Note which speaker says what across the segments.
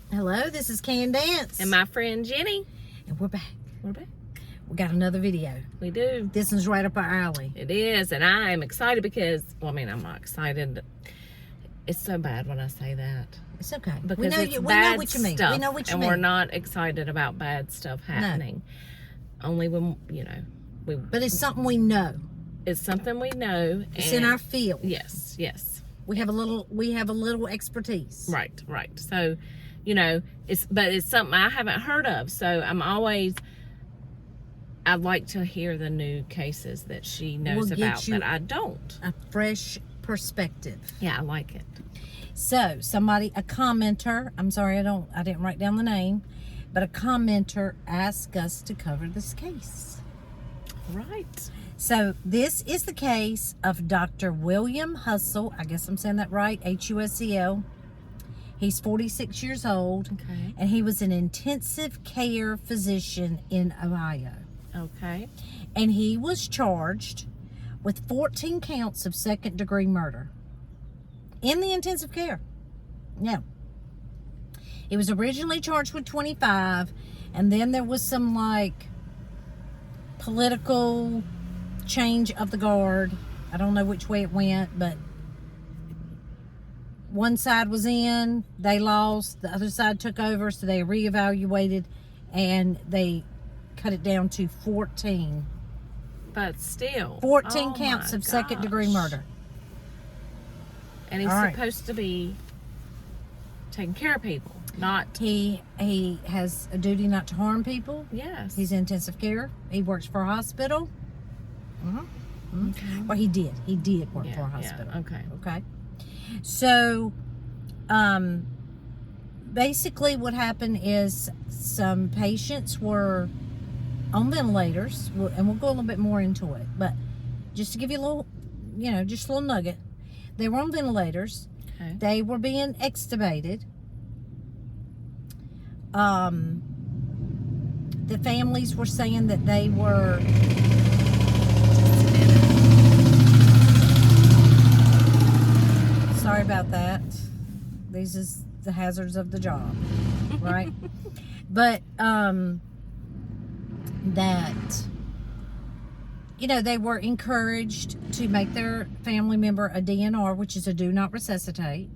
Speaker 1: Hello, this is Candace.
Speaker 2: And my friend Jenny.
Speaker 1: And we're back.
Speaker 2: We're back.
Speaker 1: We got another video.
Speaker 2: We do.
Speaker 1: This one's right up our alley.
Speaker 2: It is, and I am excited because, well, I mean, I'm not excited. It's so bad when I say that.
Speaker 1: It's okay.
Speaker 2: Because
Speaker 1: we know what you mean.
Speaker 2: Stuff,
Speaker 1: We know what you
Speaker 2: and
Speaker 1: mean.
Speaker 2: we're not excited about bad stuff happening. No. Only when,
Speaker 1: But it's something we know.
Speaker 2: It's something we know.
Speaker 1: It's in our field.
Speaker 2: Yes, yes.
Speaker 1: We have a little expertise.
Speaker 2: Right. So, it's something I haven't heard of. So I'd like to hear the new cases that she knows about that I don't.
Speaker 1: A fresh perspective.
Speaker 2: Yeah, I like it.
Speaker 1: So a commenter, I'm sorry, I didn't write down the name, but a commenter asked us to cover this case.
Speaker 2: Right.
Speaker 1: So this is the case of Dr. William Husel. I guess I'm saying that right, Husel. He's 46 years old,
Speaker 2: okay,
Speaker 1: and he was an intensive care physician in Ohio.
Speaker 2: Okay.
Speaker 1: And he was charged with 14 counts of second-degree murder in the intensive care. Now, he was originally charged with 25, and then there was some, political change of the guard. I don't know which way it went, but one side was in, they lost, the other side took over, so they reevaluated, and they cut it down to 14.
Speaker 2: But still.
Speaker 1: 14 counts of second-degree murder.
Speaker 2: And he's supposed to be taking care of people, not...
Speaker 1: He has a duty not to harm people.
Speaker 2: Yes.
Speaker 1: He's in intensive care. He works for a hospital.
Speaker 2: Okay.
Speaker 1: Well, he did. He did work for a hospital.
Speaker 2: Yeah, okay.
Speaker 1: Okay. So, basically what happened is some patients were on ventilators, and we'll go a little bit more into it, but just to give you a little, just a little nugget. They were on ventilators.
Speaker 2: Okay.
Speaker 1: They were being extubated. The families were saying that they were... Sorry about that. These is the hazards of the job, right? But, they were encouraged to make their family member a DNR, which is a do not resuscitate.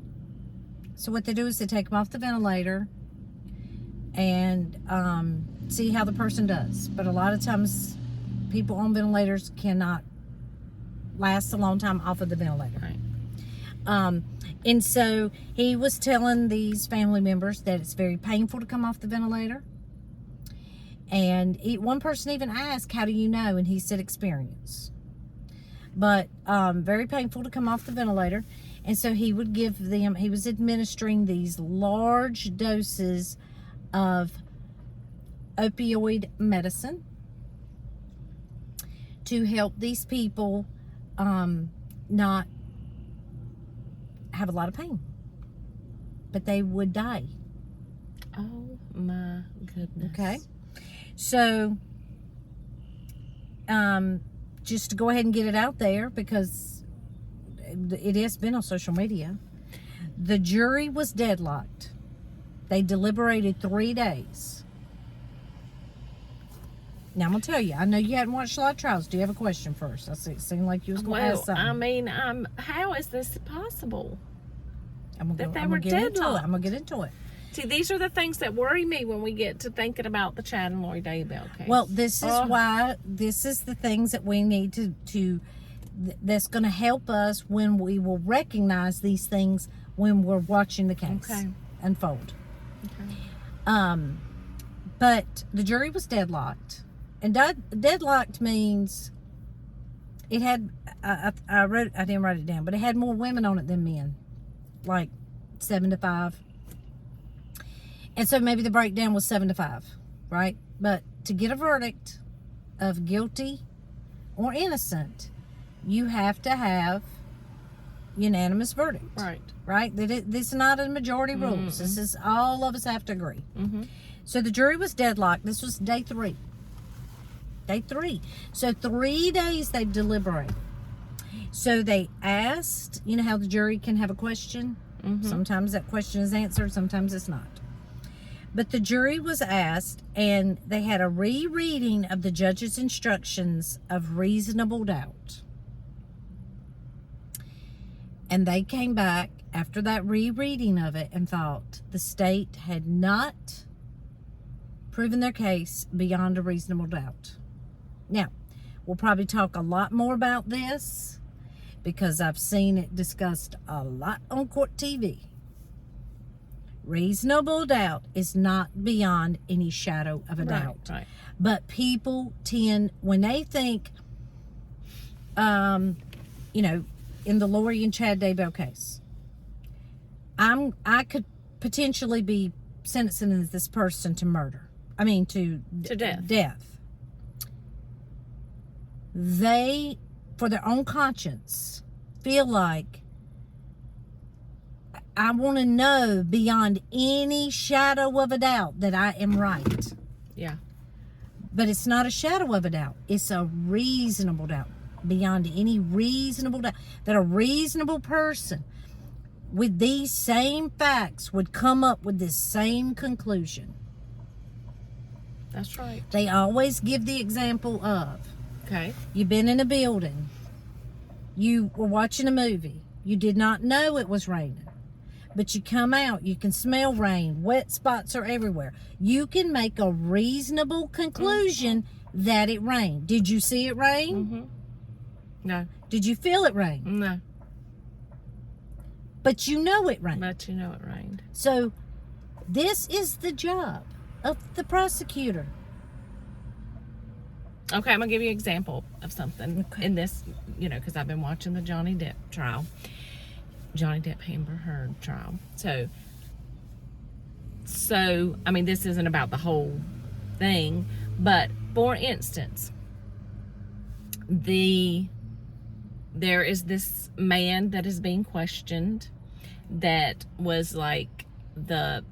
Speaker 1: So what they do is they take them off the ventilator and see how the person does. But a lot of times people on ventilators cannot last a long time off of the ventilator.
Speaker 2: Right.
Speaker 1: And so he was telling these family members that it's very painful to come off the ventilator. And one person even asked, how do you know? And he said experience. But very painful to come off the ventilator. And so he would give them, he was administering these large doses of opioid medicine to help these people not have a lot of pain. But they would die.
Speaker 2: Oh my goodness.
Speaker 1: Okay. So, just to go ahead and get it out there, because it has been on social media, the jury was deadlocked. They deliberated 3 days. Now, I'm going to tell you, I know you hadn't watched a lot of trials. Do you have a question first? It seemed like you was going to ask something.
Speaker 2: I mean, how is this possible?
Speaker 1: I'm going to get into it.
Speaker 2: See, these are the things that worry me when we get to thinking about the Chad and Lori Daybell case.
Speaker 1: Well, this is why, this is the things that we need to that's going to help us when we will recognize these things when we're watching the case unfold. Okay. But the jury was deadlocked. And deadlocked means it had, I didn't write it down, but it had more women on it than men. Like 7 to 5. And so maybe the breakdown was 7 to 5, right? But to get a verdict of guilty or innocent, you have to have unanimous verdict. Right? This is not a majority rules. This is all of us have to agree. So the jury was deadlocked. This was day 3. Day 3. So 3 days they deliberated. So they asked, you know how the jury can have a question? Sometimes that question is answered, sometimes it's not. But the jury was asked, and they had a rereading of the judge's instructions of reasonable doubt. And they came back after that rereading of it and thought the state had not proven their case beyond a reasonable doubt. Now, we'll probably talk a lot more about this because I've seen it discussed a lot on court TV. Reasonable doubt is not beyond any shadow of a doubt.
Speaker 2: Right.
Speaker 1: But people tend, when they think, in the Lori and Chad Daybell case, I could potentially be sentencing this person to murder. I mean, to death. They, for their own conscience, feel like, I want to know beyond any shadow of a doubt that I am right.
Speaker 2: Yeah.
Speaker 1: But it's not a shadow of a doubt. It's a reasonable doubt. Beyond any reasonable doubt. That a reasonable person with these same facts would come up with this same conclusion.
Speaker 2: That's right.
Speaker 1: They always give the example of,
Speaker 2: okay,
Speaker 1: you've been in a building. You were watching a movie. You did not know it was raining. But you come out, you can smell rain. Wet spots are everywhere. You can make a reasonable conclusion that it rained. Did you see it rain?
Speaker 2: Mm-hmm. No.
Speaker 1: Did you feel it rain?
Speaker 2: No.
Speaker 1: But you know it rained.
Speaker 2: But you know it rained.
Speaker 1: So this is the job of the prosecutor.
Speaker 2: Okay, I'm going to give you an example of something in this, because I've been watching the Johnny Depp trial. Johnny Depp Amber Heard trial. So, I mean, this isn't about the whole thing, but for instance, there is this man that is being questioned that was like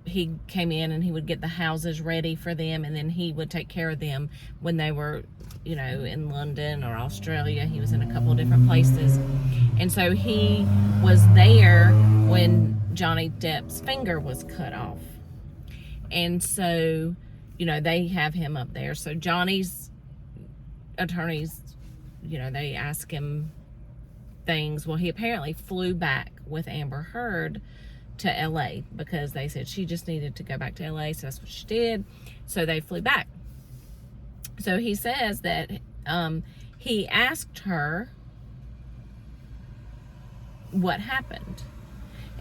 Speaker 2: he came in and he would get the houses ready for them, and then he would take care of them when they were, in London or Australia. He was in a couple of different places. And so he was there when Johnny Depp's finger was cut off. And so, they have him up there. So Johnny's attorneys, they ask him things. Well, he apparently flew back with Amber Heard to LA because they said she just needed to go back to LA. So that's what she did. So they flew back. So he says that he asked her what happened.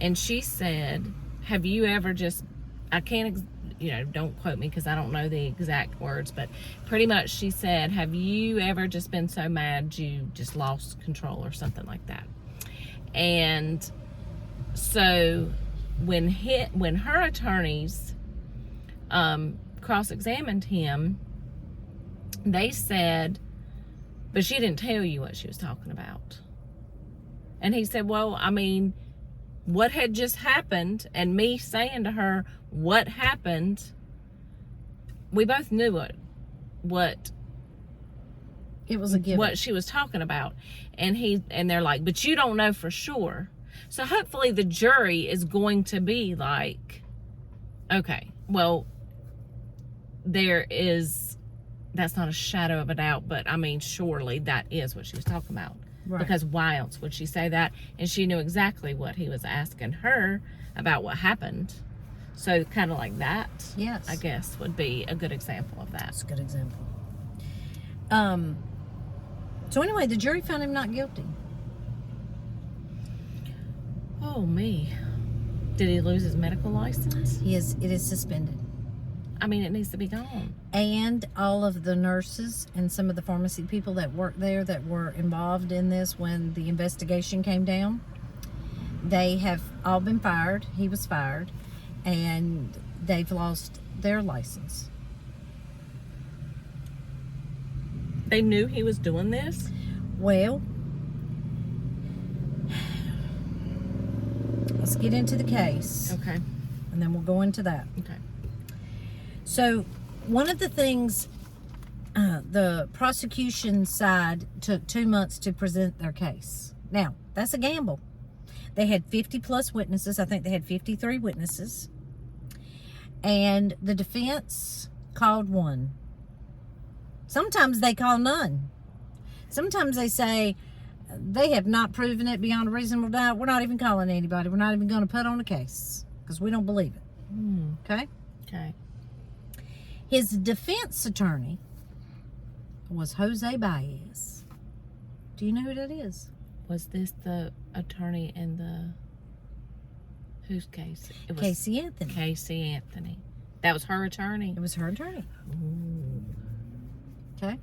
Speaker 2: And she said, have you ever just, I can't, don't quote me because I don't know the exact words, but pretty much she said, have you ever just been so mad you just lost control or something like that? And so when her attorneys cross-examined him, they said, but she didn't tell you what she was talking about. And he said, well, I mean, what had just happened, and me saying to her what happened, we both knew what
Speaker 1: it was a given.
Speaker 2: What she was talking about. And they're like, but you don't know for sure. So hopefully the jury is going to be like, okay, well, that's not a shadow of a doubt, but I mean, surely that is what she was talking about. Right. Because why else would she say that? And she knew exactly what he was asking her about what happened. So kind of like that,
Speaker 1: yes,
Speaker 2: I guess would be a good example of that.
Speaker 1: That's a good example. So anyway, the jury found him not guilty.
Speaker 2: Oh, me. Did he lose his medical license?
Speaker 1: It is suspended.
Speaker 2: I mean, it needs to be gone.
Speaker 1: And all of the nurses and some of the pharmacy people that worked there that were involved in this when the investigation came down, they have all been fired. He was fired. And they've lost their license.
Speaker 2: They knew he was doing this?
Speaker 1: Well, let's get into the case.
Speaker 2: Okay.
Speaker 1: And then we'll go into that.
Speaker 2: Okay.
Speaker 1: So, one of the things, the prosecution side took 2 months to present their case. Now, that's a gamble. They had 50 plus witnesses. I think they had 53 witnesses. and the defense called one. Sometimes they call none. Sometimes they say they have not proven it beyond a reasonable doubt. We're not even calling anybody. We're not even going to put on a case because we don't believe it. Okay?
Speaker 2: Okay.
Speaker 1: His defense attorney was Jose Baez. Do you know who that is?
Speaker 2: Was this the attorney in the whose case? It was
Speaker 1: Casey Anthony.
Speaker 2: Casey Anthony. That was her attorney.
Speaker 1: It was her attorney.
Speaker 2: Ooh.
Speaker 1: Okay.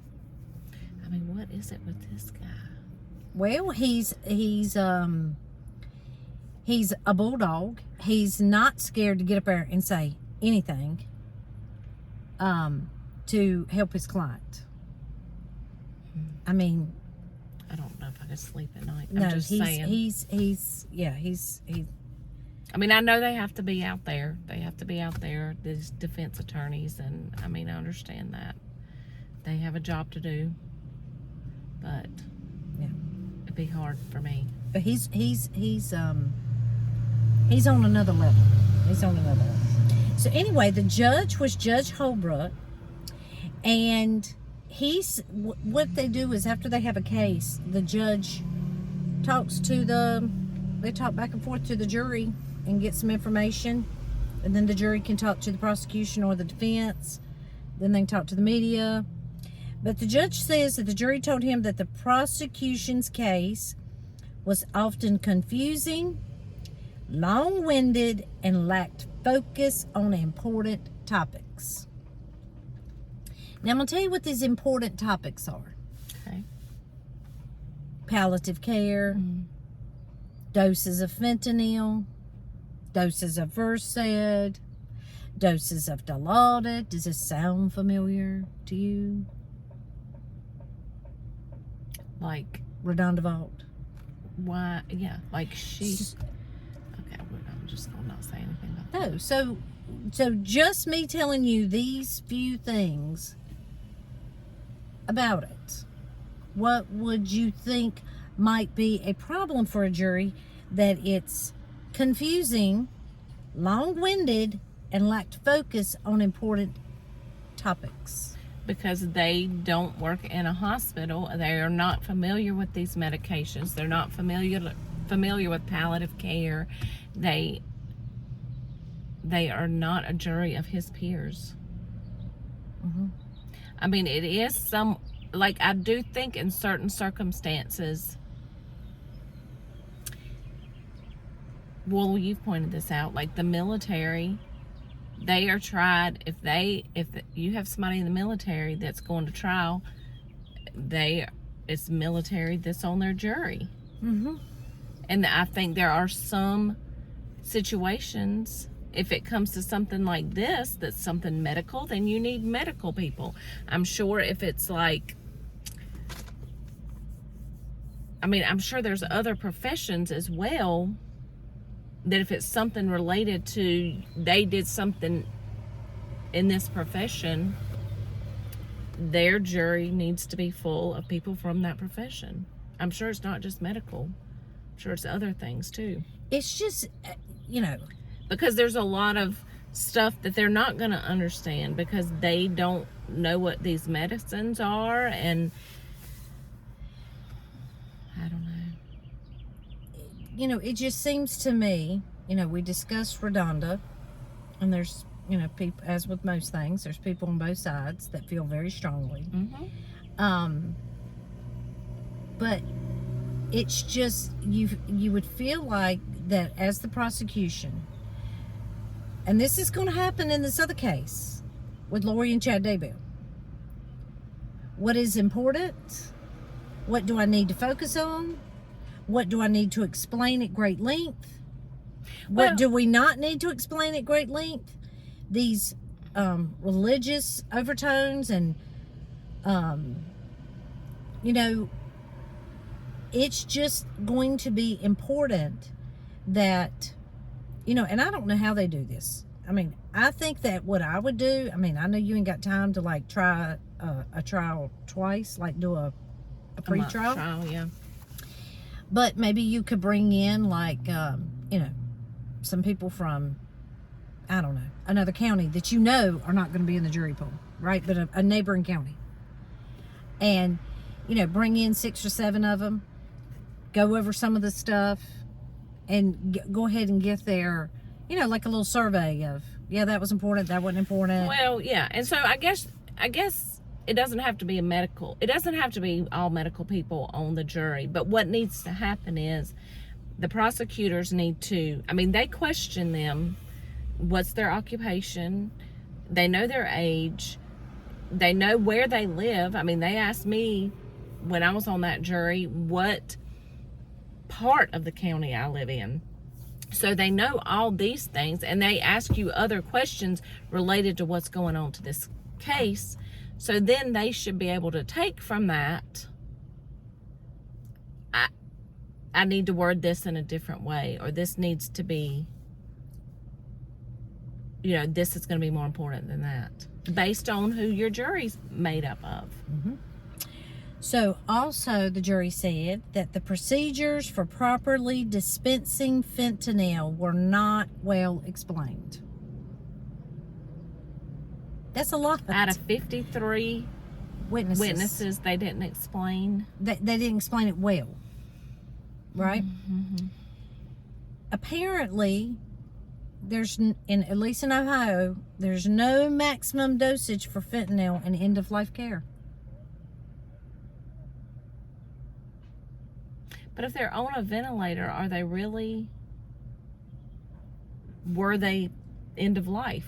Speaker 2: I mean, what is it with this guy?
Speaker 1: Well, he's a bulldog. He's not scared to get up there and say anything to help his client. I mean,
Speaker 2: I don't know if I could sleep at night.
Speaker 1: no,
Speaker 2: I'm just saying.
Speaker 1: He's
Speaker 2: I mean, I know they have to be out there. They have to be out there, these defense attorneys, and I mean, I understand that. They have a job to do, but
Speaker 1: yeah,
Speaker 2: it'd be hard for me.
Speaker 1: but he's on another level. He's on another level. So anyway, the judge was Judge Holbrook, and what they do is after they have a case, the judge they talk back and forth to the jury and get some information, and then the jury can talk to the prosecution or the defense. Then they can talk to the media. But the judge says that the jury told him that the prosecution's case was often confusing, long-winded, and lacked focus on important topics. Now, I'm going to tell you what these important topics are.
Speaker 2: Okay.
Speaker 1: Palliative care, doses of fentanyl, doses of Versed, doses of Dilaudid. Does this sound familiar to you?
Speaker 2: Like,
Speaker 1: Redondavalt.
Speaker 2: why? Yeah, like she. Okay, I'm just gonna not say anything about that.
Speaker 1: No, so just me telling you these few things about it, what would you think might be a problem for a jury? That it's confusing, long-winded, and lacked focus on important topics.
Speaker 2: Because they don't work in a hospital. They are not familiar with these medications. They're not familiar with palliative care. They are not a jury of his peers. I mean, it is I do think in certain circumstances, well, you've pointed this out, like the military, they are tried. If you have somebody in the military that's going to trial, it's military that's on their jury. And I think there are some situations, if it comes to something like this, that's something medical, then you need medical people. I'm sure if it's like, I mean, I'm sure there's other professions as well, that if it's something related to, they did something in this profession, their jury needs to be full of people from that profession. I'm sure it's not just medical. I'm sure it's other things too.
Speaker 1: It's just,
Speaker 2: because there's a lot of stuff that they're not going to understand because they don't know what these medicines are, and I don't know.
Speaker 1: It just seems to me, we discussed Redonda, and there's, people, as with most things, there's people on both sides that feel very strongly. But it's just, you would feel like that as the prosecution, and this is going to happen in this other case with Lori and Chad Daybell. What is important? What do I need to focus on? What do I need to explain at great length? What do we not need to explain at great length? These religious overtones and, it's just going to be important that, and I don't know how they do this. I mean, I think that what I would do, I mean, I know you ain't got time to like try a trial twice, like do a pre-trial.
Speaker 2: Trial, yeah.
Speaker 1: But maybe you could bring in like, some people from I don't know, another county that you know are not going to be in the jury pool, right? But a neighboring county. And, bring in 6 or 7 of them, go over some of the stuff, and go ahead and get their, like a little survey of, yeah, that was important, that wasn't important.
Speaker 2: Well, yeah. And so I guess it doesn't have to be it doesn't have to be all medical people on the jury. But what needs to happen is the prosecutors need to, they question them. What's their occupation? They know their age. They know where they live. They asked me when I was on that jury what part of the county I live in. So they know all these things, and they ask you other questions related to what's going on to this case. So then they should be able to take from that, I need to word this in a different way, or this needs to be, this is going to be more important than that, based on who your jury's made up of.
Speaker 1: Mm-hmm. So also the jury said that the procedures for properly dispensing fentanyl were not well explained. That's a lot.
Speaker 2: Out of 53 witnesses they didn't explain.
Speaker 1: They didn't explain it well, right?
Speaker 2: Mm-hmm.
Speaker 1: Apparently, at least in Ohio, there's no maximum dosage for fentanyl in end-of-life care.
Speaker 2: But if they're on a ventilator, were they end of life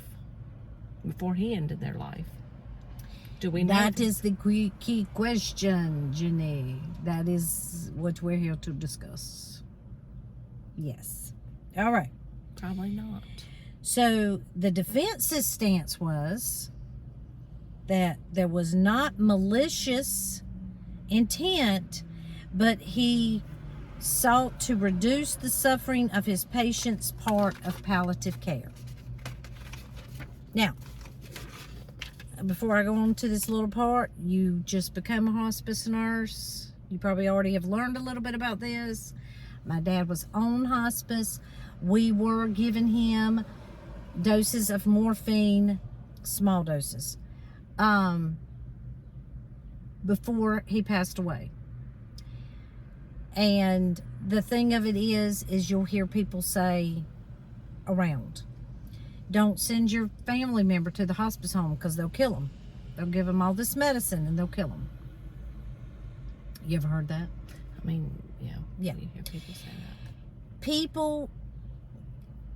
Speaker 2: before he ended their life? Do we know?
Speaker 1: That is the key question, Jenny. That is what we're here to discuss. Yes. All right.
Speaker 2: Probably not.
Speaker 1: So the defense's stance was that there was not malicious intent, but he sought to reduce the suffering of his patients, part of palliative care. Now, before I go on to this little part, you just become a hospice nurse. You probably already have learned a little bit about this. My dad was on hospice. We were giving him doses of morphine, small doses, before he passed away. And the thing of it is you'll hear people say around, don't send your family member to the hospice home because they'll kill them. They'll give them all this medicine and they'll kill them. You ever heard that?
Speaker 2: Yeah.
Speaker 1: Yeah.
Speaker 2: You hear people say that.
Speaker 1: People,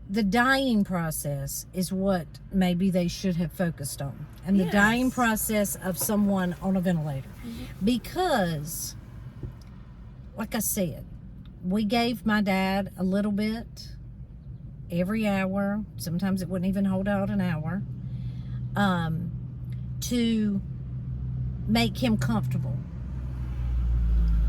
Speaker 1: the dying process is what maybe they should have focused on. And the dying process of someone on a ventilator. Mm-hmm. Because, like I said, we gave my dad a little bit every hour. Sometimes it wouldn't even hold out an hour. To make him comfortable.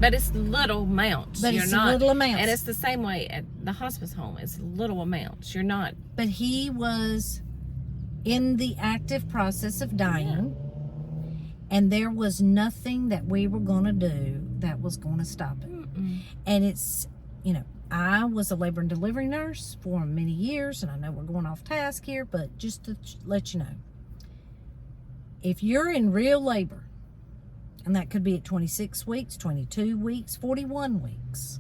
Speaker 2: But it's little amounts.
Speaker 1: Little amounts.
Speaker 2: And it's the same way at the hospice home. It's little amounts. You're not.
Speaker 1: But he was in the active process of dying. Yeah. And there was nothing that we were going to do that was going to stop it. Mm-mm. And it's, I was a labor and delivery nurse for many years. And I know we're going off task here. But just to let you know. If you're in real labor, and that could be at 26 weeks, 22 weeks, 41 weeks.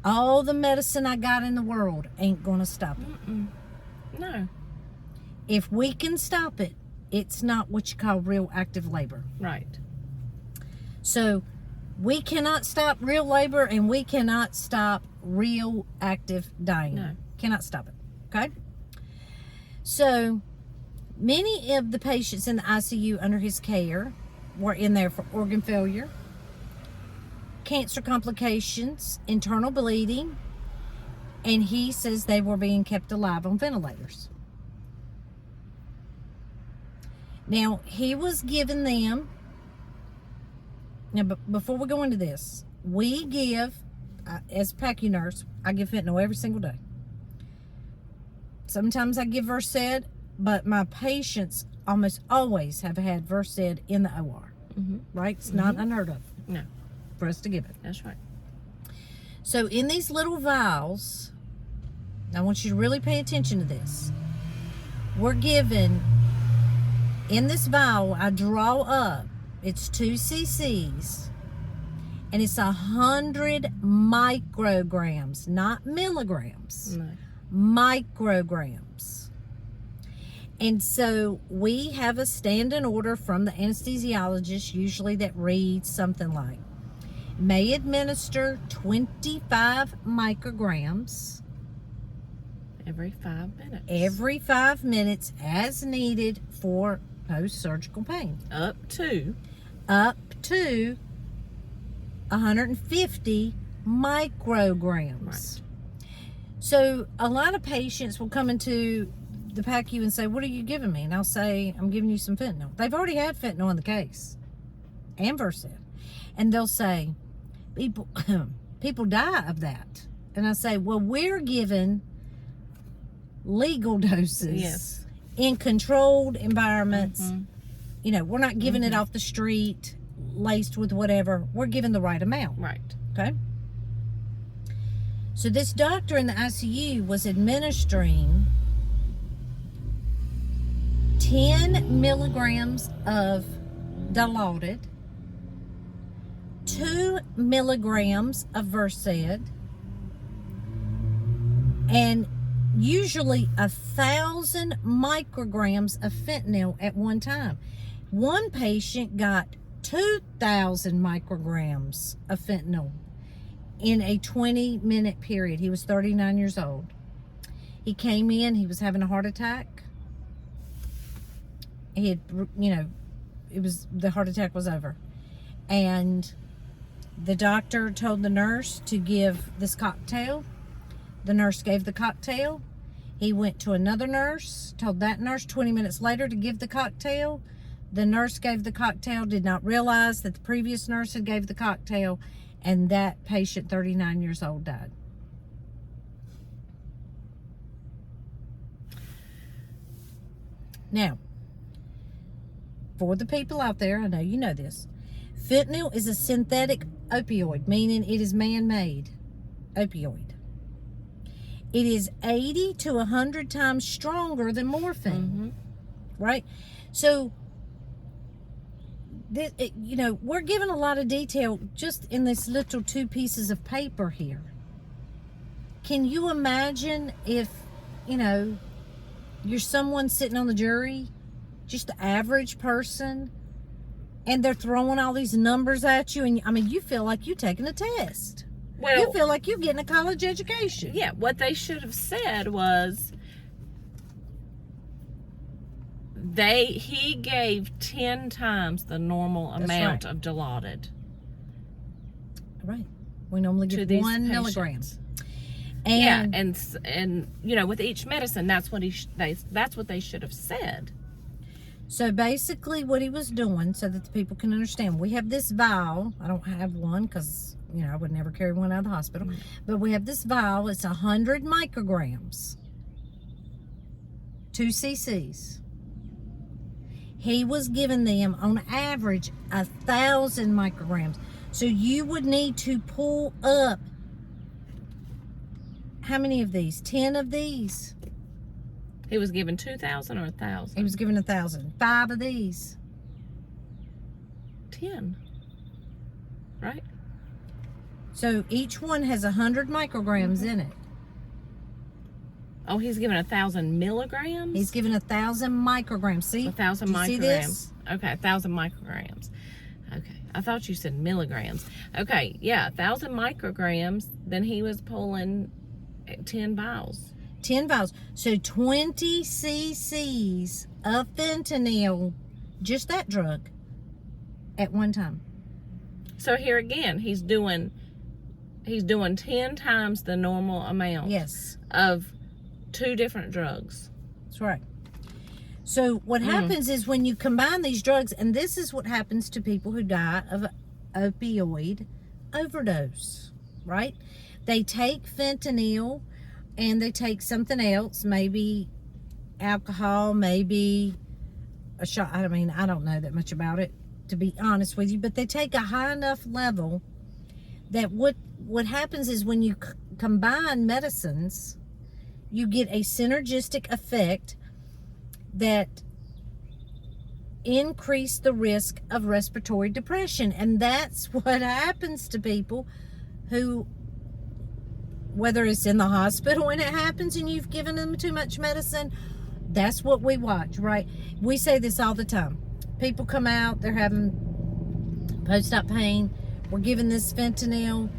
Speaker 1: All the medicine I got in the world ain't going to stop it.
Speaker 2: Mm-mm. No.
Speaker 1: If we can stop it, it's not what you call real active labor.
Speaker 2: Right.
Speaker 1: So we cannot stop real labor and we cannot stop real active dying.
Speaker 2: No.
Speaker 1: Cannot stop it. Okay? So many of the patients in the ICU under his care were in there for organ failure, cancer complications, internal bleeding, and he says they were being kept alive on ventilators. Now, he was giving them, before we go into this, we give, as a PACU nurse, I give fentanyl every single day. Sometimes I give Versed, but my patients almost always have had Versed in the OR. Mm-hmm. Right? It's not unheard of.
Speaker 2: No.
Speaker 1: For us to give it.
Speaker 2: That's right.
Speaker 1: So in these little vials, I want you to really pay attention to this. we're given, in this vial, I draw up, it's 2 cc's, and it's 100 micrograms, not milligrams,
Speaker 2: No.
Speaker 1: micrograms. And so we have a standing order from the anesthesiologist, usually that reads something like, may administer 25 micrograms
Speaker 2: Every 5 minutes.
Speaker 1: every 5 minutes as needed for post-surgical pain.
Speaker 2: Up to
Speaker 1: 150 micrograms.
Speaker 2: Right.
Speaker 1: So a lot of patients will come into the PACU and say, what are you giving me? And I'll say, I'm giving you some fentanyl. They've already had fentanyl in the case and Versed. And they'll say, people die of that. And I say, well, we're given legal doses.
Speaker 2: Yes.
Speaker 1: In controlled environments.
Speaker 2: Mm-hmm.
Speaker 1: You know, we're not giving it off the street, laced with whatever. We're giving the right amount.
Speaker 2: Right.
Speaker 1: Okay? So this doctor in the ICU was administering 10 milligrams of Dilaudid, 2 milligrams of Versed, and usually 1,000 micrograms of fentanyl at one time. One patient got 2,000 micrograms of fentanyl in a 20-minute period. He was 39 years old. He came in, he was having a heart attack. He had, the heart attack was over. And the doctor told the nurse to give this cocktail. The nurse gave the cocktail. He went to another nurse, told that nurse 20 minutes later to give the cocktail. The nurse gave the cocktail, did not realize that the previous nurse had gave the cocktail, and that patient, 39 years old, died. Now, for the people out there, I know you know this, fentanyl is a synthetic opioid, meaning it is man-made opioid. It is 80 to 100 times stronger than morphine, right? So, we're given a lot of detail just in this little 2 pieces of paper here. Can you imagine if, you're someone sitting on the jury, just the average person, and they're throwing all these numbers at you, and you feel like you're taking a test.
Speaker 2: Well,
Speaker 1: you feel like you're getting a college education.
Speaker 2: Yeah, what they should have said was he gave 10 times the normal amount of Dilaudid.
Speaker 1: Right. We normally
Speaker 2: to
Speaker 1: give
Speaker 2: these
Speaker 1: 1
Speaker 2: patients.
Speaker 1: milligram.
Speaker 2: Yeah,
Speaker 1: And
Speaker 2: and with each medicine, that's what that's what they should have said.
Speaker 1: so basically what he was doing, so that the people can understand, we have this vial. I don't have one because, I would never carry one out of the hospital. But we have this vial. It's 100 micrograms. 2 cc's. He was giving them, on average, 1,000 micrograms. So you would need to pull up, how many of these? 10 of these?
Speaker 2: He was given 2,000 or 1,000?
Speaker 1: He was given 1,000. 5 of these.
Speaker 2: 10. Right?
Speaker 1: So each one has 100 micrograms in it.
Speaker 2: Oh, he's given 1,000 milligrams?
Speaker 1: He's given 1,000 micrograms. See?
Speaker 2: 1,000
Speaker 1: Do you see
Speaker 2: micrograms.
Speaker 1: this?
Speaker 2: Okay, 1,000 micrograms. Okay, I thought you said milligrams. Okay, yeah, 1,000 micrograms. Then he was pulling 10 vials.
Speaker 1: 10 vials. So 20 cc's of fentanyl, just that drug, at one time.
Speaker 2: So here again, he's doing 10 times the normal amount.
Speaker 1: Yes.
Speaker 2: Of 2 different drugs.
Speaker 1: That's right. So what happens is when you combine these drugs, and this is what happens to people who die of opioid overdose, right? They take fentanyl and they take something else, maybe alcohol, maybe a shot. I don't know that much about it, to be honest with you, but they take a high enough level that what happens is when you combine medicines, you get a synergistic effect that increase the risk of respiratory depression. And that's what happens to people who, whether it's in the hospital when it happens and you've given them too much medicine, that's what we watch, right? We say this all the time. People come out, they're having post-op pain, we're giving this fentanyl,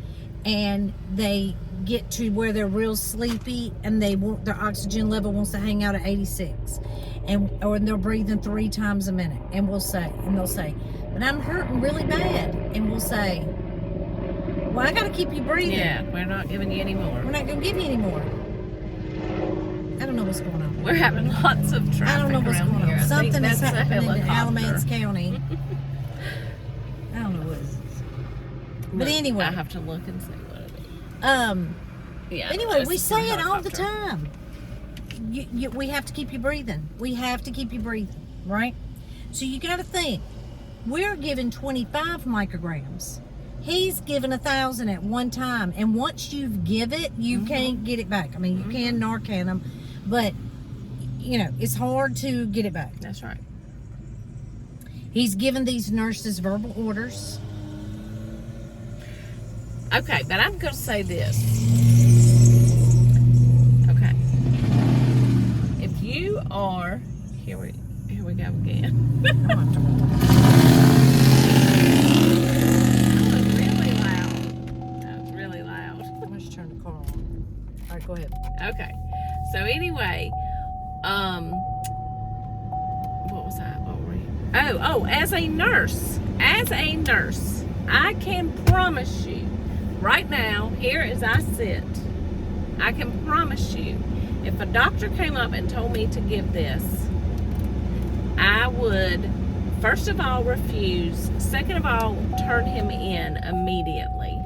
Speaker 1: and they get to where they're real sleepy and their oxygen level wants to hang out at 86, or they're breathing 3 times a minute, and they'll say, but I'm hurting really bad, and we'll say, well, I got to keep you breathing.
Speaker 2: Yeah, we're not giving you any more.
Speaker 1: We're not going to give you any more. I don't know what's going on.
Speaker 2: We're having lots of traffic.
Speaker 1: I don't know what's
Speaker 2: around
Speaker 1: going
Speaker 2: here.
Speaker 1: on. Something is
Speaker 2: that's a
Speaker 1: happening in
Speaker 2: helicopter.
Speaker 1: Alamance County. I don't know what it is. But
Speaker 2: Look,
Speaker 1: anyway.
Speaker 2: I have to look and see what it is. Yeah.
Speaker 1: Anyway, we
Speaker 2: it's
Speaker 1: say
Speaker 2: a
Speaker 1: it all the
Speaker 2: helicopter.
Speaker 1: time. We have to keep you breathing. We have to keep you breathing, right? So you got to think. We're giving 25 micrograms. He's given 1,000 at one time, and once you give it, you can't get it back. I mean, you can Narcan them, but you know it's hard to get it back.
Speaker 2: That's right.
Speaker 1: He's given these nurses verbal orders.
Speaker 2: Okay, but I'm going to say this. Okay. If you are... Here we go again. That was really loud. That was really loud.
Speaker 1: I'm just turn the car on. All right, go ahead.
Speaker 2: Okay. So anyway, what was that? What were you? Oh, as a nurse, I can promise you, right now, here as I sit, I can promise you, if a doctor came up and told me to give this, I would, first of all, refuse. Second of all, turn him in immediately.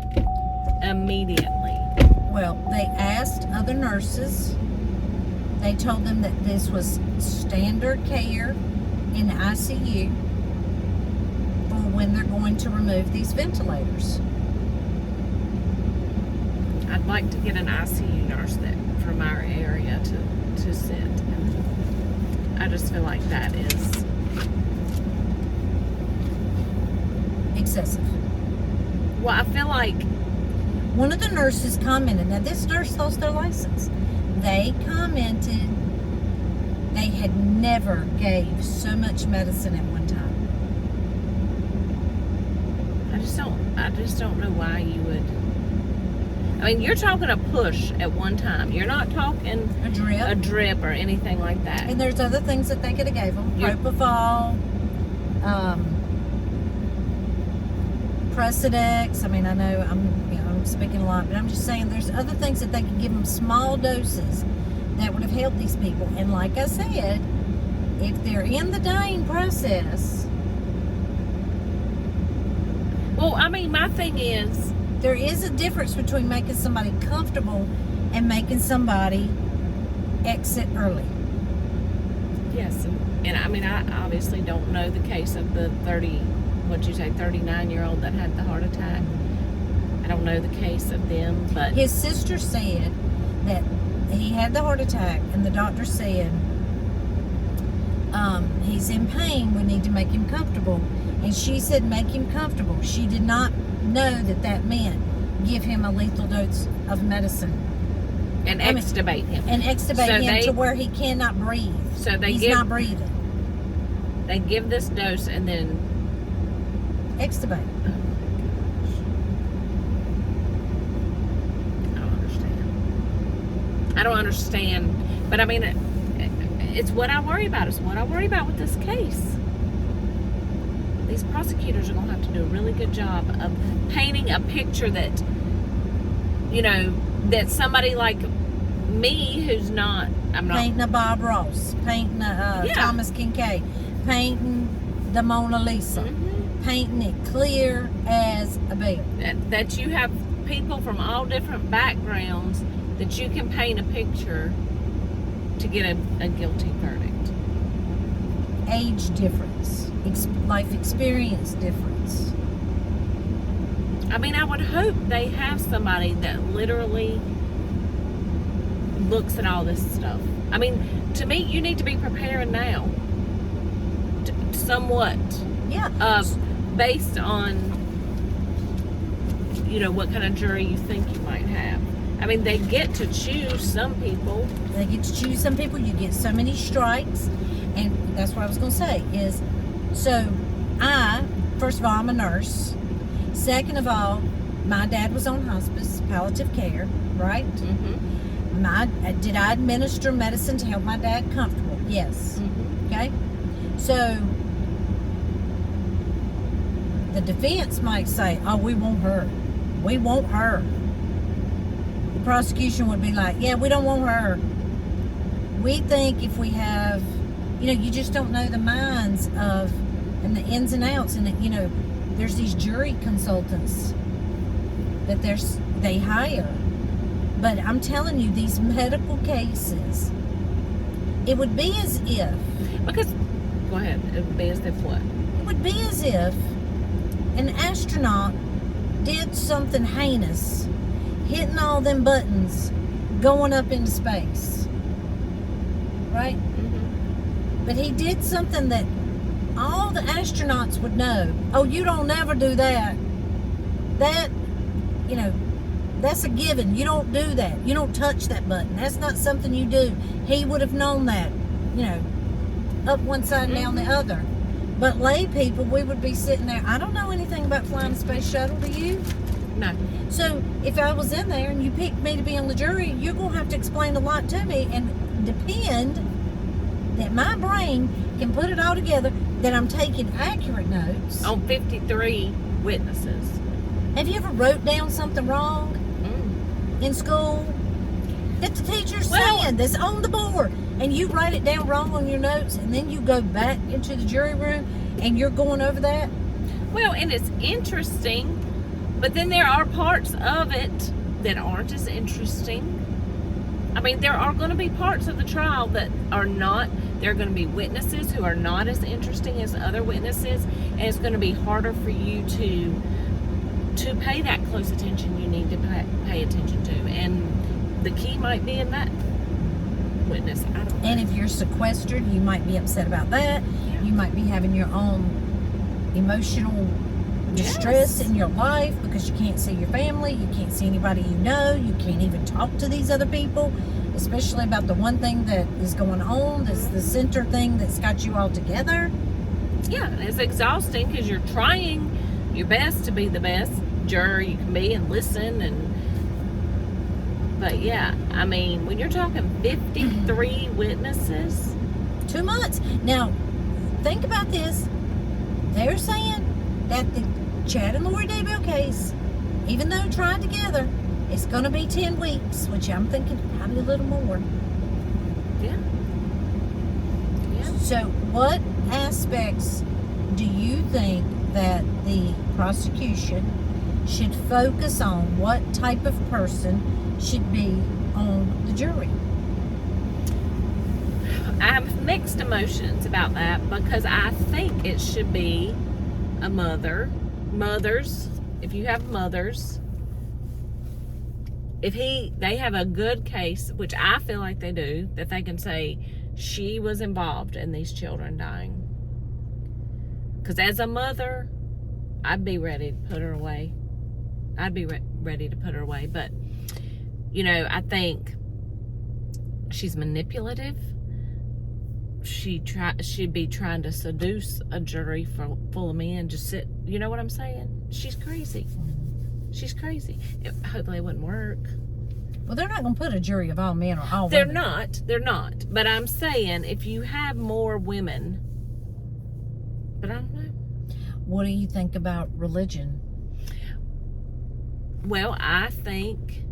Speaker 1: Well, they asked other nurses. They told them that this was standard care in the ICU for when they're going to remove these ventilators.
Speaker 2: I'd like to get an ICU nurse that from our area to sit. And I just feel like that is
Speaker 1: Excessive.
Speaker 2: well, I feel like
Speaker 1: One of the nurses commented, now this nurse lost their license. They commented they had never gave so much medicine at one time.
Speaker 2: I just don't know why you would. I mean, you're talking a push at one time. You're not talking
Speaker 1: A drip.
Speaker 2: a drip or anything like that.
Speaker 1: And there's other things that they could have gave them.
Speaker 2: Yeah.
Speaker 1: Propofol, Prosecution. I mean, I know I'm speaking a lot, but I'm just saying there's other things that they could give them, small doses that would have helped these people. And like I said, if they're in the dying process,
Speaker 2: Well, I mean, my thing is,
Speaker 1: there is a difference between making somebody comfortable and making somebody exit early.
Speaker 2: yes, and I mean, I obviously don't know the case of the 39-year-old that had the heart attack. I don't know the case of them, but
Speaker 1: His sister said that he had the heart attack, and the doctor said, he's in pain, we need to make him comfortable. And she said, make him comfortable. She did not know that meant give him a lethal dose of medicine.
Speaker 2: and extubate him.
Speaker 1: And extubate
Speaker 2: So
Speaker 1: him
Speaker 2: they-
Speaker 1: to where he cannot breathe.
Speaker 2: So they
Speaker 1: He's not breathing.
Speaker 2: They give this dose and then
Speaker 1: Extubate.
Speaker 2: I don't understand. But I mean, it's what I worry about. It's what I worry about with this case. These prosecutors are going to have to do a really good job of painting a picture that, that somebody like me who's not, I'm not.
Speaker 1: Painting a Bob Ross. Painting a Thomas Kincaid. Painting the Mona Lisa.
Speaker 2: Mhm.
Speaker 1: Painting it clear as a bell.
Speaker 2: That you have people from all different backgrounds that you can paint a picture to get a guilty verdict.
Speaker 1: Age difference. Life experience difference.
Speaker 2: I mean, I would hope they have somebody that literally looks at all this stuff I mean, to me, you need to be preparing now. Somewhat.
Speaker 1: Yeah.
Speaker 2: Based on, what kind of jury you think you might have. I mean, they get to choose some people.
Speaker 1: They get to choose some people. You get so many strikes. And that's what I was going to say is, so first of all, I'm a nurse. Second of all, my dad was on hospice, palliative care, right?
Speaker 2: Mm-hmm.
Speaker 1: Did I administer medicine to help my dad comfortable? Yes.
Speaker 2: Mm-hmm.
Speaker 1: Okay. So the defense might say, oh, we want her. We want her. The prosecution would be like, yeah, we don't want her. We think if we have, you just don't know the minds of, and the ins and outs. And, there's these jury consultants that they hire. But I'm telling you, these medical cases, it would be as if.
Speaker 2: Because, go ahead, it would be as if what?
Speaker 1: It would be as if an astronaut did something heinous, hitting all them buttons, going up into space. Right?
Speaker 2: Mm-hmm.
Speaker 1: But he did something that all the astronauts would know. Oh, you don't never do that. That, that's a given. You don't do that. You don't touch that button. That's not something you do. He would have known that, up one side and down the other. But lay people, we would be sitting there. I don't know anything about flying a space shuttle, do you?
Speaker 2: No.
Speaker 1: So if I was in there and you picked me to be on the jury, you're going to have to explain a lot to me and depend that my brain can put it all together, that I'm taking accurate notes.
Speaker 2: On 53 witnesses.
Speaker 1: Have you ever wrote down something wrong in school that the teacher's saying that's on the board, and you write it down wrong on your notes, and then you go back into the jury room and you're going over that?
Speaker 2: Well, and it's interesting, but then there are parts of it that aren't as interesting. I mean, there are going to be parts of the trial that are not. There are going to be witnesses who are not as interesting as other witnesses, and it's going to be harder for you to pay that close attention you need to pay attention to. And the key might be in that witness. I don't know.
Speaker 1: And if you're sequestered, you might be upset about that. Yeah. You might be having your own emotional distress in your life because you can't see your family, you can't see anybody you know, you can't even talk to these other people, especially about the one thing that is going on, this the center thing that's got you all together.
Speaker 2: Yeah, it's exhausting because you're trying your best to be the best juror you can be and listen, but yeah, I mean, when you're talking 53 witnesses,
Speaker 1: 2 months. Now, think about this. They're saying that the Chad and Lori Daybell case, even though tried together, it's going to be 10 weeks, which I'm thinking probably a little more.
Speaker 2: Yeah.
Speaker 1: So what aspects do you think that the prosecution should focus on? What type of person should be on the jury?
Speaker 2: I have mixed emotions about that because I think it should be a mother. Mothers, if you have mothers, if they have a good case, which I feel like they do, that they can say she was involved in these children dying. Because as a mother, I'd be ready to put her away. I'd be ready to put her away. But, I think she's manipulative. She'd be trying to seduce a jury full of men. Just sit. You know what I'm saying? She's crazy. She's crazy. Hopefully it wouldn't work.
Speaker 1: Well, they're not going to put a jury of all men or all
Speaker 2: women. They're not. But I'm saying if you have more women, but I don't know.
Speaker 1: What do you think about religion?
Speaker 2: Well, I think,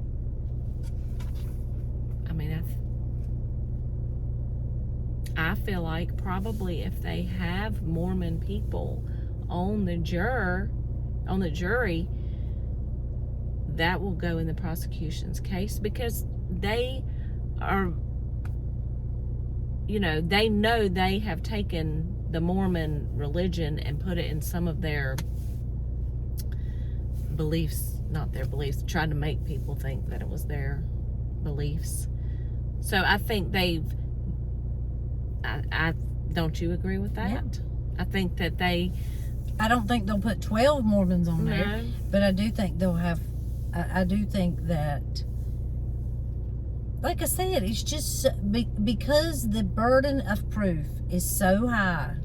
Speaker 2: I feel like probably if they have Mormon people on the jury, that will go in the prosecution's case because they are, they know they have taken the Mormon religion and put it in some of their beliefs, not their beliefs, tried to make people think that it was their beliefs. So I think they've I don't you agree with that?
Speaker 1: Yeah.
Speaker 2: I think that
Speaker 1: I don't think they'll put 12 Mormons on there,
Speaker 2: No.
Speaker 1: but I do think they'll have. I do think that, like I said, it's just because the burden of proof is so high,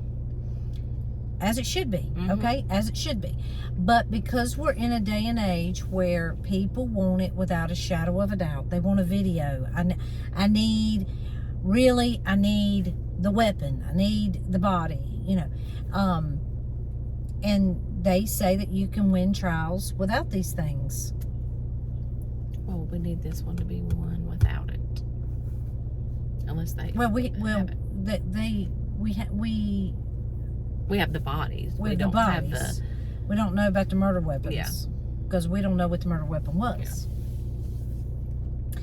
Speaker 1: as it should be. Okay, as it should be. But because we're in a day and age where people want it without a shadow of a doubt, they want a video. I need the weapon. I need the body. And they say that you can win trials without these things.
Speaker 2: Well, we need this one to be won without it, unless they.
Speaker 1: We
Speaker 2: have the bodies.
Speaker 1: We
Speaker 2: don't have the.
Speaker 1: We don't know about the murder weapons.
Speaker 2: Yeah.
Speaker 1: Because we don't know what the murder weapon was. Yeah.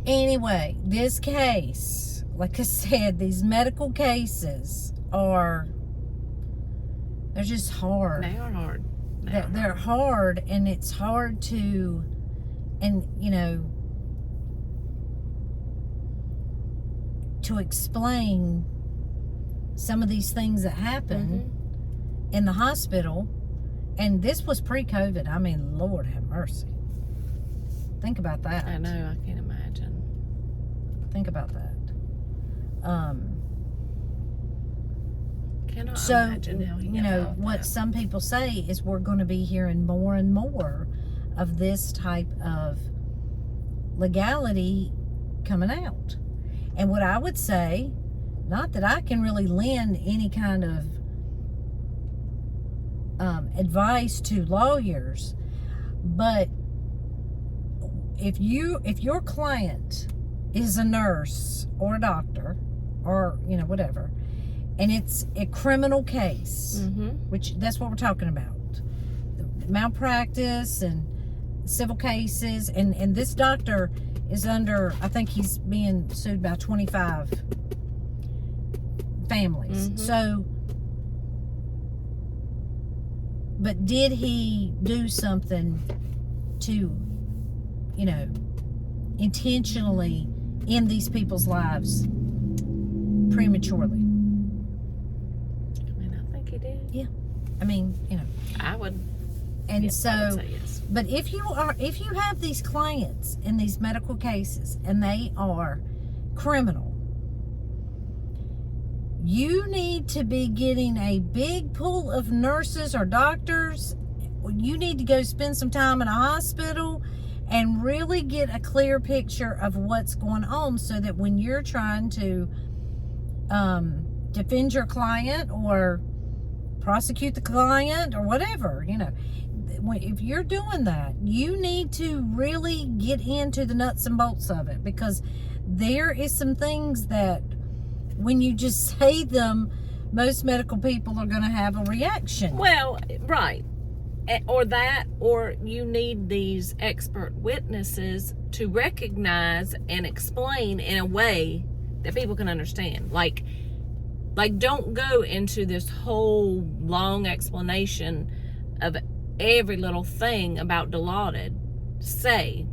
Speaker 1: Anyway, this case, like I said, these medical cases they're just hard.
Speaker 2: They are hard.
Speaker 1: They're hard, and it's hard to, to explain some of these things that happen in the hospital. And this was pre-COVID. I mean, Lord have mercy. Think about that.
Speaker 2: I know. I can't imagine.
Speaker 1: Think about that.
Speaker 2: Cannot
Speaker 1: So,
Speaker 2: imagine how he got
Speaker 1: what
Speaker 2: that.
Speaker 1: some people say is we're going to be hearing more and more of this type of legality coming out. And what I would say, not that I can really lend any kind of advice to lawyers, but if your client is a nurse or a doctor or whatever, and it's a criminal case, which that's what we're talking about, malpractice and civil cases, and this doctor is under, I think he's being sued by 25 families. So, but did he do something to, intentionally end these people's lives prematurely?
Speaker 2: I mean, I think he did.
Speaker 1: Yeah. I mean,
Speaker 2: I would.
Speaker 1: And
Speaker 2: yes,
Speaker 1: so,
Speaker 2: I would say yes.
Speaker 1: but if you have these clients in these medical cases and they are criminal, you need to be getting a big pool of nurses or doctors. You need to go spend some time in a hospital and really get a clear picture of what's going on, so that when you're trying to defend your client or prosecute the client or whatever, if you're doing that, you need to really get into the nuts and bolts of it, because there is some things that when you just say them, most medical people are going to have a reaction.
Speaker 2: Well, right. Or you need these expert witnesses to recognize and explain in a way that people can understand. Like don't go into this whole long explanation of every little thing about Dilaudid. Say,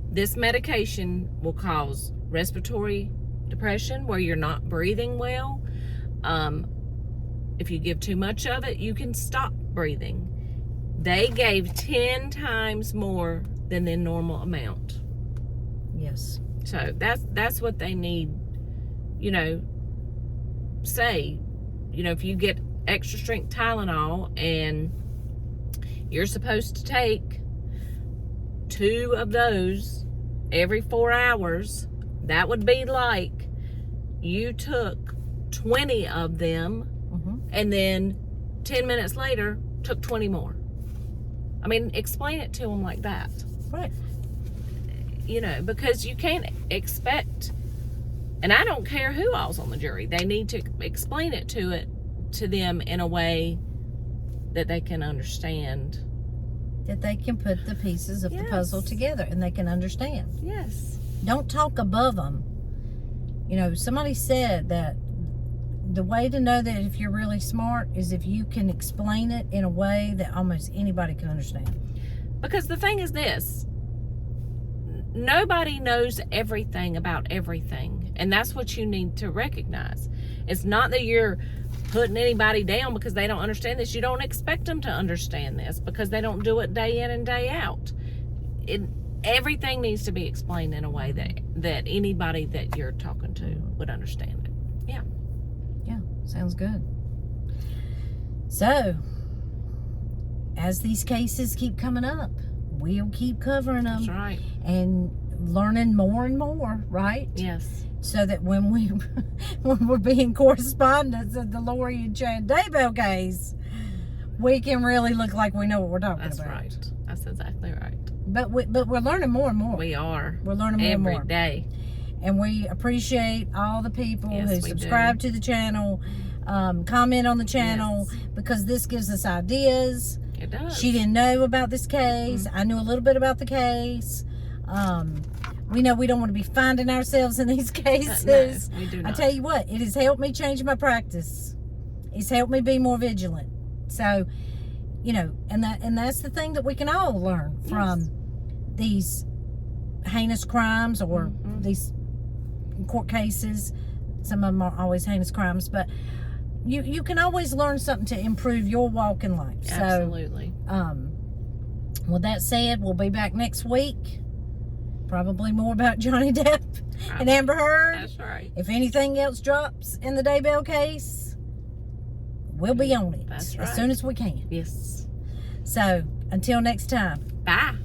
Speaker 2: this medication will cause respiratory depression where you're not breathing well. If you give too much of it, you can stop breathing. They gave 10 times more than the normal amount.
Speaker 1: Yes.
Speaker 2: So that's what they need, say, if you get extra strength Tylenol and you're supposed to take 2 of those every 4 hours, that would be like you took 20 of them and then 10 minutes later took 20 more. I mean, explain it to them like that.
Speaker 1: Right.
Speaker 2: Because you can't expect, and I don't care who all's on the jury, they need to explain it to them in a way that they can understand.
Speaker 1: That they can put the pieces of the puzzle together and they can understand.
Speaker 2: Yes.
Speaker 1: Don't talk above them. Somebody said that the way to know that if you're really smart is if you can explain it in a way that almost anybody can understand.
Speaker 2: Because the thing is this, nobody knows everything about everything, and that's what you need to recognize. It's not that you're putting anybody down because they don't understand this. You don't expect them to understand this because they don't do it day in and day out. Everything needs to be explained in a way that anybody that you're talking to would understand it. Yeah.
Speaker 1: Yeah, sounds good. So, as these cases keep coming up, we'll keep covering them.
Speaker 2: That's right.
Speaker 1: And learning more and more, right?
Speaker 2: Yes.
Speaker 1: So that when we're being correspondents of the Lori and Chad Daybell case, we can really look like we know what we're talking about.
Speaker 2: That's right. That's exactly right.
Speaker 1: But we're learning more and more.
Speaker 2: We are.
Speaker 1: We're learning more and more.
Speaker 2: Every day.
Speaker 1: And we appreciate all the people
Speaker 2: Yes,
Speaker 1: who
Speaker 2: we
Speaker 1: subscribe to the channel, comment on the channel, because this gives us ideas.
Speaker 2: It does.
Speaker 1: She didn't know about this case. I knew a little bit about the case. We know we don't want to be finding ourselves in these cases.
Speaker 2: No, we do not.
Speaker 1: I tell you what, it has helped me change my practice. It's helped me be more vigilant. So, and that's the thing that we can all learn from these heinous crimes or these court cases. Some of them are always heinous crimes, but you can always learn something to improve your walk in life.
Speaker 2: Absolutely.
Speaker 1: So, with that said, we'll be back next week. Probably more about Johnny Depp and Amber Heard.
Speaker 2: That's right.
Speaker 1: If anything else drops in the Daybell case, we'll be on it.
Speaker 2: That's right.
Speaker 1: As soon as we can.
Speaker 2: Yes.
Speaker 1: So, until next time.
Speaker 2: Bye.